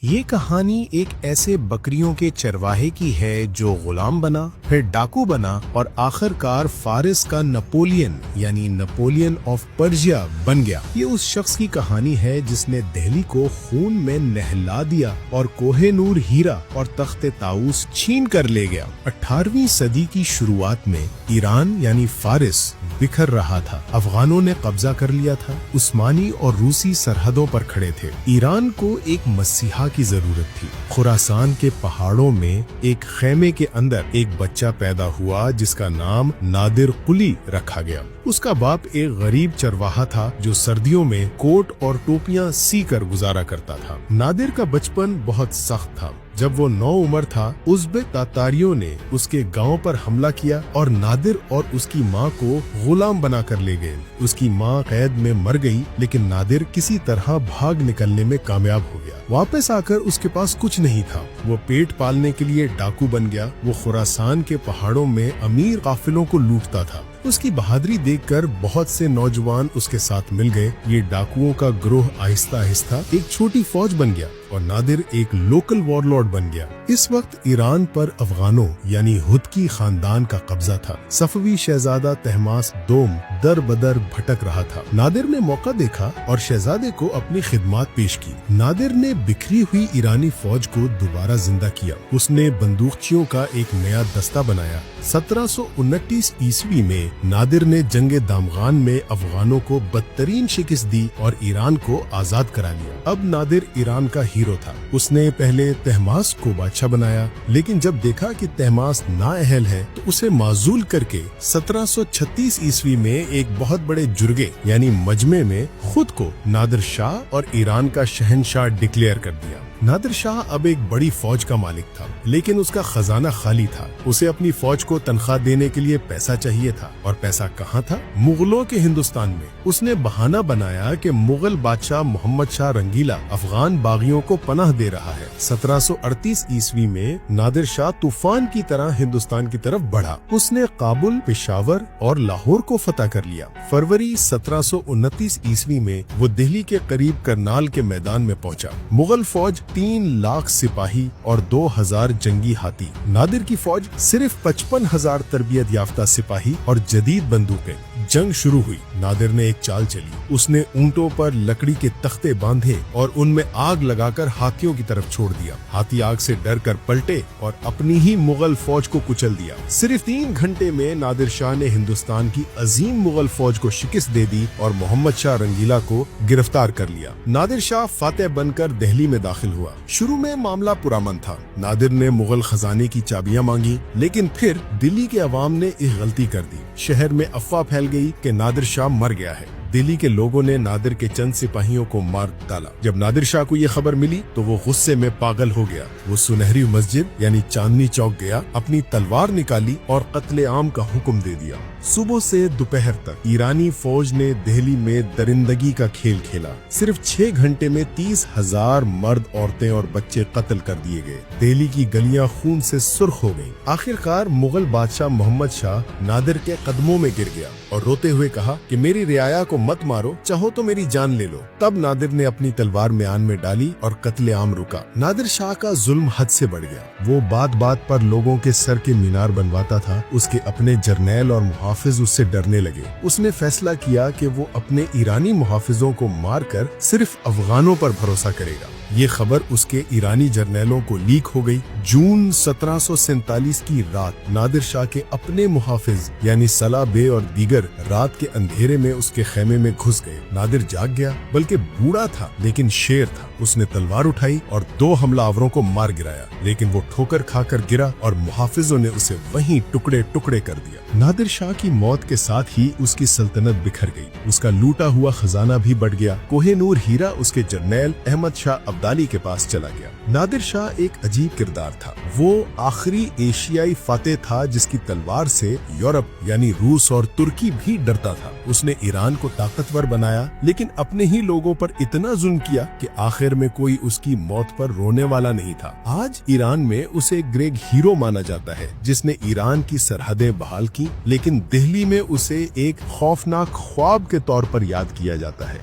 یہ کہانی ایک ایسے بکریوں کے چرواہے کی ہے جو غلام بنا، پھر ڈاکو بنا اور آخر کار فارس کا نپولین آف پرشیا بن گیا۔ یہ اس شخص کی کہانی ہے جس نے دہلی کو خون میں نہلا دیا اور کوہ نور ہیرا اور تخت طاؤس چھین کر لے گیا۔ 18ویں صدی کی شروعات میں ایران یعنی فارس بکھر رہا تھا، افغانوں نے قبضہ کر لیا تھا، عثمانی اور روسی سرحدوں پر کھڑے تھے۔ ایران کو ایک مسیحا کی ضرورت تھی۔ خراسان کے پہاڑوں میں ایک خیمے کے اندر ایک بچہ پیدا ہوا جس کا نام نادر قلی رکھا گیا۔ اس کا باپ ایک غریب چرواہا تھا جو سردیوں میں کوٹ اور ٹوپیاں سی کر گزارا کرتا تھا۔ نادر کا بچپن بہت سخت تھا۔ جب وہ 9 عمر تھا، ازبک تاتاریوں نے اس کے گاؤں پر حملہ کیا اور نادر اور اس کی ماں کو غلام بنا کر لے گئے۔ اس کی ماں قید میں مر گئی، لیکن نادر کسی طرح بھاگ نکلنے میں کامیاب ہو گیا۔ واپس آ کر اس کے پاس کچھ نہیں تھا۔ وہ پیٹ پالنے کے لیے ڈاکو بن گیا۔ وہ خراسان کے پہاڑوں میں امیر قافلوں کو لوٹتا تھا۔ اس کی بہادری دیکھ کر بہت سے نوجوان اس کے ساتھ مل گئے۔ یہ ڈاکوؤں کا گروہ آہستہ آہستہ ایک چھوٹی فوج بن گیا اور نادر ایک لوکل وارلارڈ بن گیا۔ اس وقت ایران پر افغانوں یعنی ہتکی خاندان کا قبضہ تھا۔ صفوی شہزادہ طہماسپ دوم در بدر بھٹک رہا تھا۔ نادر نے موقع دیکھا اور شہزادے کو اپنی خدمات پیش کی۔ نادر نے بکھری ہوئی ایرانی فوج کو دوبارہ زندہ کیا۔ اس نے بندوقچیوں کا ایک نیا دستہ بنایا۔ 1729 عیسوی میں نادر نے جنگ دامغان میں افغانوں کو بدترین شکست دی اور ایران کو آزاد کرا لیا۔ اب نادر ایران کا ہیرو تھا۔ اس نے پہلے طہماسپ کو بادشاہ بنایا، لیکن جب دیکھا کہ طہماسپ نااہل ہے تو اسے معزول کر کے 1736 عیسوی میں ایک بہت بڑے جرگے یعنی مجمع میں خود کو نادر شاہ اور ایران کا شہنشاہ ڈکلیئر کر دیا۔ نادر شاہ اب ایک بڑی فوج کا مالک تھا، لیکن اس کا خزانہ خالی تھا۔ اسے اپنی فوج کو تنخواہ دینے کے لیے پیسہ چاہیے تھا، اور پیسہ کہاں تھا؟ مغلوں کے ہندوستان میں۔ اس نے بہانہ بنایا کہ مغل بادشاہ محمد شاہ رنگیلا افغان باغیوں کو پناہ دے رہا ہے۔ 1738 عیسوی میں نادر شاہ طوفان کی طرح ہندوستان کی طرف بڑھا۔ اس نے کابل، پشاور اور لاہور کو فتح کر لیا۔ فروری 1729 عیسوی میں وہ دہلی کے قریب کرنال کے میدان میں پہنچا۔ مغل فوج 3 لاکھ سپاہی اور 2000 جنگی ہاتھی۔ نادر کی فوج صرف 55,000 تربیت یافتہ سپاہی اور جدید بندوقیں۔ جنگ شروع ہوئی۔ نادر نے ایک چال چلی۔ اس نے اونٹوں پر لکڑی کے تختے باندھے اور ان میں آگ لگا کر ہاتھیوں کی طرف چھوڑ دیا۔ ہاتھی آگ سے ڈر کر پلٹے اور اپنی ہی مغل فوج کو کچل دیا۔ صرف 3 گھنٹے میں نادر شاہ نے ہندوستان کی عظیم مغل فوج کو شکست دے دی اور محمد شاہ رنگیلا کو گرفتار کر لیا۔ نادر شاہ فاتح بن کر دہلی میں داخل ہوا۔ شروع میں معاملہ پرامن تھا۔ نادر نے مغل خزانے کی چابیاں مانگی، لیکن پھر دلی کے عوام نے ایک غلطی کر دی۔ شہر میں افواہ پھیل گئی کہ نادر شاہ مر گیا ہے۔ دلی کے لوگوں نے نادر کے چند سپاہیوں کو مار ڈالا۔ جب نادر شاہ کو یہ خبر ملی تو وہ غصے میں پاگل ہو گیا۔ وہ سنہری مسجد یعنی چاندنی چوک گیا، اپنی تلوار نکالی اور قتل عام کا حکم دے دیا۔ صبح سے دوپہر تک ایرانی فوج نے دہلی میں درندگی کا کھیل کھیلا۔ صرف 6 گھنٹے میں 30,000 مرد، عورتیں اور بچے قتل کر دیے گئے۔ دہلی کی گلیاں خون سے سرخ ہو گئیں۔ آخر کار مغل بادشاہ محمد شاہ نادر کے قدموں میں گر گیا اور روتے ہوئے کہا کہ میری رعایا کو مت مارو، چاہو تو میری جان لے لو۔ تب نادر نے اپنی تلوار میان میں ڈالی اور قتل عام رکا۔ نادر شاہ کا ظلم حد سے بڑھ گیا۔ وہ بات بات پر لوگوں کے سر کے مینار بنواتا تھا۔ اس کے اپنے جرنیل اور محافظ اس سے ڈرنے لگے۔ اس نے فیصلہ کیا کہ وہ اپنے ایرانی محافظوں کو مار کر صرف افغانوں پر بھروسہ کرے گا۔ یہ خبر اس کے ایرانی جرنیلوں کو لیک ہو گئی۔ جون 1747 کی رات نادر شاہ کے اپنے محافظ یعنی صلاح بے اور دیگر رات کے اندھیرے میں اس کے خیمے میں گھس گئے۔ نادر جاگ گیا، بلکہ بوڑھا تھا لیکن شیر تھا۔ اس نے تلوار اٹھائی اور 2 حملہ آوروں کو مار گرایا، لیکن وہ ٹھوکر کھا کر گرا اور محافظوں نے اسے وہیں ٹکڑے ٹکڑے کر دیا۔ نادر شاہ کی موت کے ساتھ ہی اس کی سلطنت بکھر گئی۔ اس کا لوٹا ہوا خزانہ بھی بڑھ گیا۔ کوہ نور ہیرا اس کے جرنیل احمد شاہ عبدالی کے پاس چلا گیا۔ نادر شاہ ایک عجیب کردار تھا۔ وہ آخری ایشیائی فاتح تھا جس کی تلوار سے یورپ یعنی روس اور ترکی بھی ڈرتا تھا۔ اس نے ایران کو طاقتور بنایا، لیکن اپنے ہی لوگوں پر اتنا ظلم کیا کہ آخر میں کوئی اس کی موت پر رونے والا نہیں تھا۔ آج ایران میں اسے گریگ ہیرو مانا جاتا ہے جس نے ایران کی سرحدیں بحال کی، لیکن دہلی میں اسے ایک خوفناک خواب کے طور پر یاد کیا جاتا ہے۔